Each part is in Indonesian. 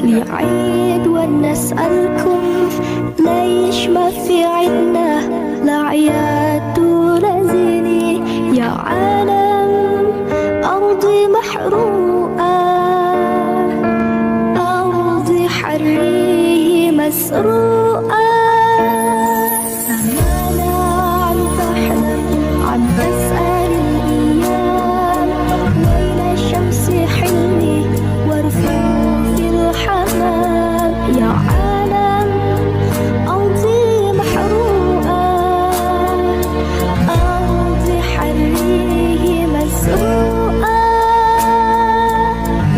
لعيد ونسألكم ليش ما في عنا لعياد ولزيني يا عالم أرضي محروقة أرضي حريه مسروقة أنا عم بحلم عم بسأل الأيام وين الشمس حلمي ورفوف الحمام يا عالم أرضي محروقة أرضي حريه مسروقة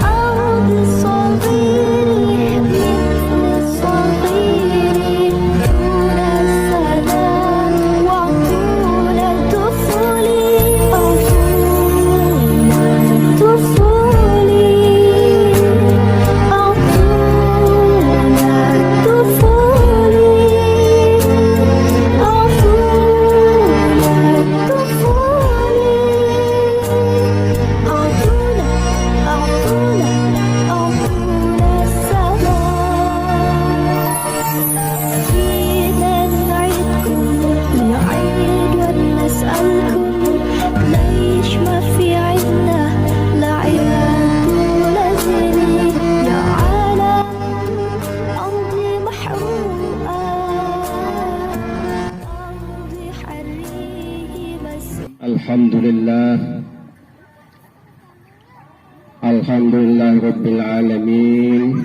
أرضي صغيري مثل الصغير دون السلام وعطونا طفولي أعطونا طفولي أعطونا طفولي أعطونا طفولي أعطونا السلام جينا نعيدكم نعيد ونسألكم ليش ما في عنا لعياد ولزيني يا عالم أرضي محروقة أرضي حريه مسروقة Alhamdulillah Rabbil Alamin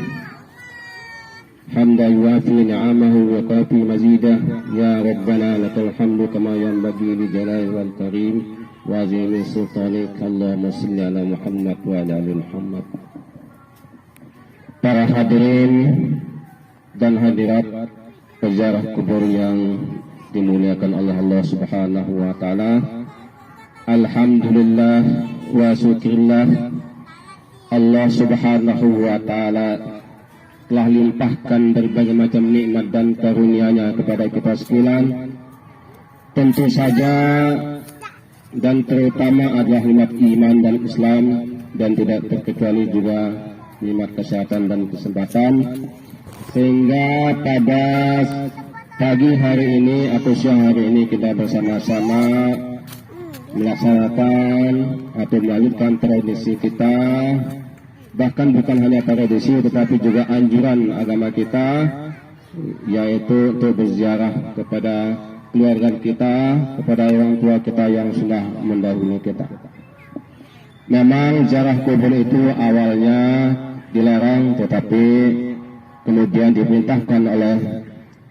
hamdan yuafi ni'amahu wa kafi mazidah ya Rabbana lakal hamdu kama yanbaghi li jalali wal karim wa azimi sultanik Allahumma salli ala Muhammad wa ala ali Muhammad. Para hadirin dan hadirat peziarah kubur yang dimuliakan oleh Allah Subhanahu wa taala, alhamdulillah wa syukurillah Allah Subhanahu wa ta'ala telah limpahkan berbagai macam nikmat dan karunia-Nya kepada kita sekalian. Tentu saja dan terutama adalah nikmat iman dan Islam, dan tidak terkecuali juga nikmat kesehatan dan kesempatan, sehingga pada pagi hari ini atau siang hari ini kita bersama-sama melaksanakan atau melanjutkan tradisi kita, bahkan bukan hanya tradisi tetapi juga anjuran agama kita, yaitu untuk berziarah kepada keluarga kita, kepada orang tua kita yang sudah mendahului kita. Memang ziarah kubur itu awalnya dilarang, tetapi kemudian diperintahkan oleh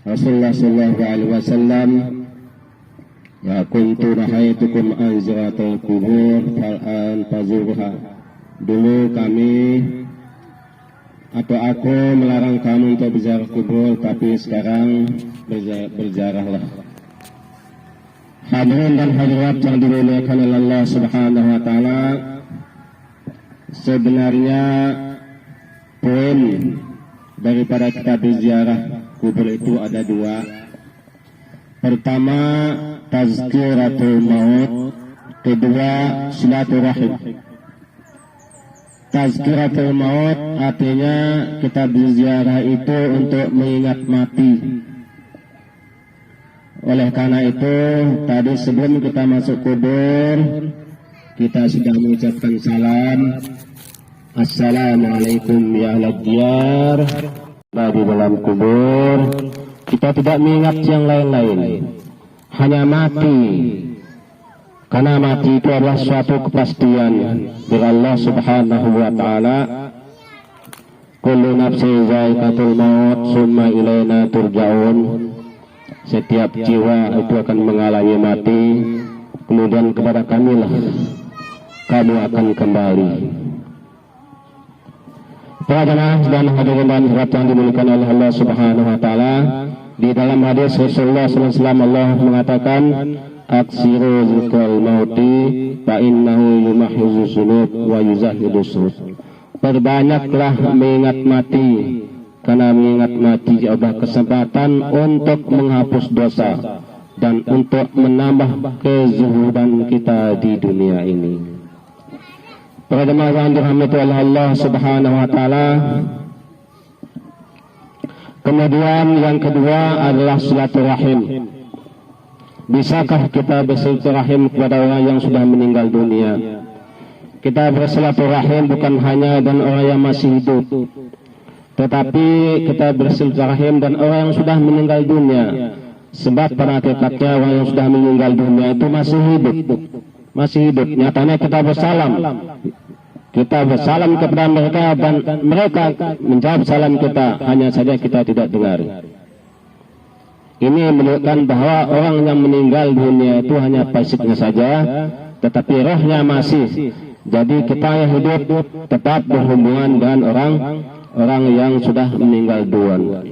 Rasulullah SAW, ya kuntu nahaitukum an ziyaratil kubur fal'an fazurha. Dulu kami atau aku melarang kamu untuk berziarah kubur, tapi sekarang berziarahlah. Hadirin dan hadirat yang dimuliakan oleh Allah Subhanahu wa taala, sebenarnya poin daripada kita berziarah kubur itu ada dua. Pertama, tazkiratul maut, kedua silaturahim. Tazkiratul maut artinya kita berziarah itu untuk mengingat mati. Oleh karena itu, tadi sebelum kita masuk kubur, kita sudah mengucapkan salam, Assalamualaikum ya ahlad diyar. Di dalam kubur kita tidak mengingat yang lain-lain, hanya mati. Karena mati itu adalah suatu kepastian dari Allah Subhanahu wa taala. Kullu nafsin za'iqatul maut summa ilaina turja'un. setiap jiwa itu akan mengalami mati, kemudian kepada kamilah kamu akan kembali. Para jemaah dan hadirin dan hadirat yang dimuliakan oleh Allah Subhanahu wa taala, di dalam hadis Rasulullah SAW Allah mengatakan, aksiru zikral mauti fa innahu yumahhizu dzunub wa yuzahhidu surur. Perbanyaklah mengingat mati, karena mengingat mati adalah kesempatan untuk menghapus dosa dan untuk menambah kezuhudan kita di dunia ini. Para jemaah yang dirahmati oleh Allah Subhanahu wa taala, kemudian yang kedua adalah silaturahim. Bisakah kita bersilaturahim kepada orang yang sudah meninggal dunia? Kita bersilaturahim bukan hanya dengan orang yang masih hidup, tetapi kita bersilaturahim dan orang yang sudah meninggal dunia. Sebab pada hakikatnya orang yang sudah meninggal dunia itu masih hidup. Nyatanya kita bersalam kepada mereka dan mereka menjawab salam kita, hanya saja kita tidak dengar. Ini menunjukkan bahwa orang yang meninggal dunia itu hanya fisiknya saja, tetapi rohnya masih. Jadi kita yang hidup tetap berhubungan dengan orang yang sudah meninggal dunia,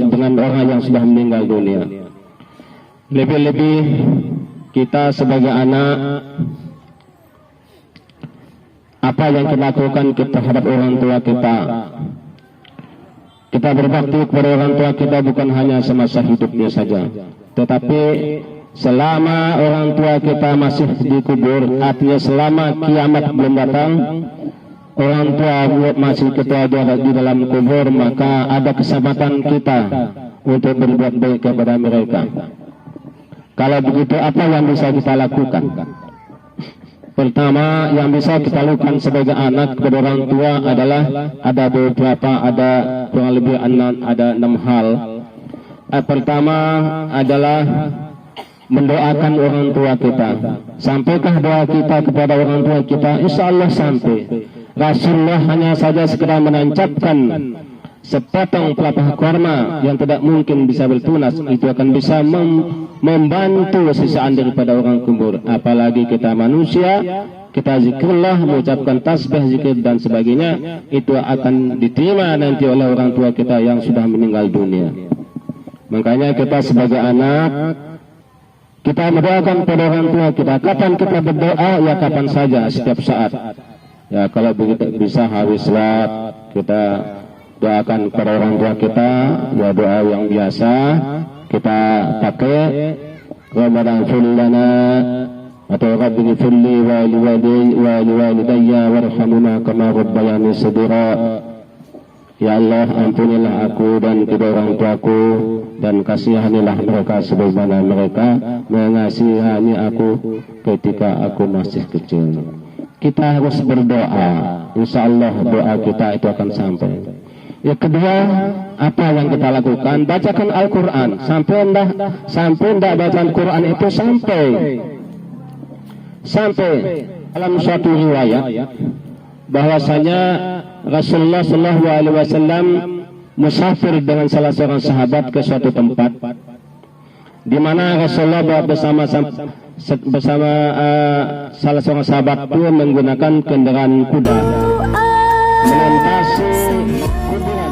dengan orang yang sudah meninggal dunia. Lebih-lebih kita sebagai anak, apa yang kita lakukan terhadap orang tua kita? Kita berbakti kepada orang tua kita bukan hanya semasa hidupnya saja, tetapi selama orang tua kita masih dikubur, artinya selama kiamat belum datang, orang tua masih kita ada di dalam kubur, maka ada kesempatan kita untuk berbuat baik kepada mereka. Kalau begitu, apa yang bisa kita lakukan? Pertama yang bisa kita lakukan sebagai anak kepada orang tua adalah ada beberapa, ada kurang lebih 6 hal. Pertama adalah mendoakan orang tua kita. Sampaikah doa kita kepada orang tua kita? Insya Allah sampai. Rasulullah hanya saja sekedar menancapkan sepotong pelepah kurma yang tidak mungkin bisa bertunas, itu akan bisa membantu sisaan daripada orang kubur. Apalagi kita manusia, kita zikrullah, mengucapkan tasbih, zikir dan sebagainya, itu akan diterima nanti oleh orang tua kita yang sudah meninggal dunia. Makanya kita sebagai anak, kita mendoakan pada orang tua kita. Kapan kita berdoa? Ya kapan saja, setiap saat. Ya kalau begitu bisa habis salat kita doakan kepada orang tua kita, ya doa yang biasa kita pakai, Rabbana ighfir lana atau Rabbi ighfir li wa liwalidayya warhamhuma kama rabbayani saghira. Ya Allah, ampunilah aku dan kedua orang tuaku dan kasihanilah mereka sebagaimana mereka mengasihani aku ketika aku masih kecil. Kita harus berdoa, insya Allah doa kita itu akan sampai. Yang kedua, apa yang kita lakukan? Bacakan Al-Quran. Sampai enggak baca Al-Quran itu sampai dalam suatu riwayat bahwasanya Rasulullah SAW musafir dengan salah seorang sahabat ke suatu tempat, di mana Rasulullah bersama salah seorang sahabat itu menggunakan kendaraan kuda melintasi kuburan.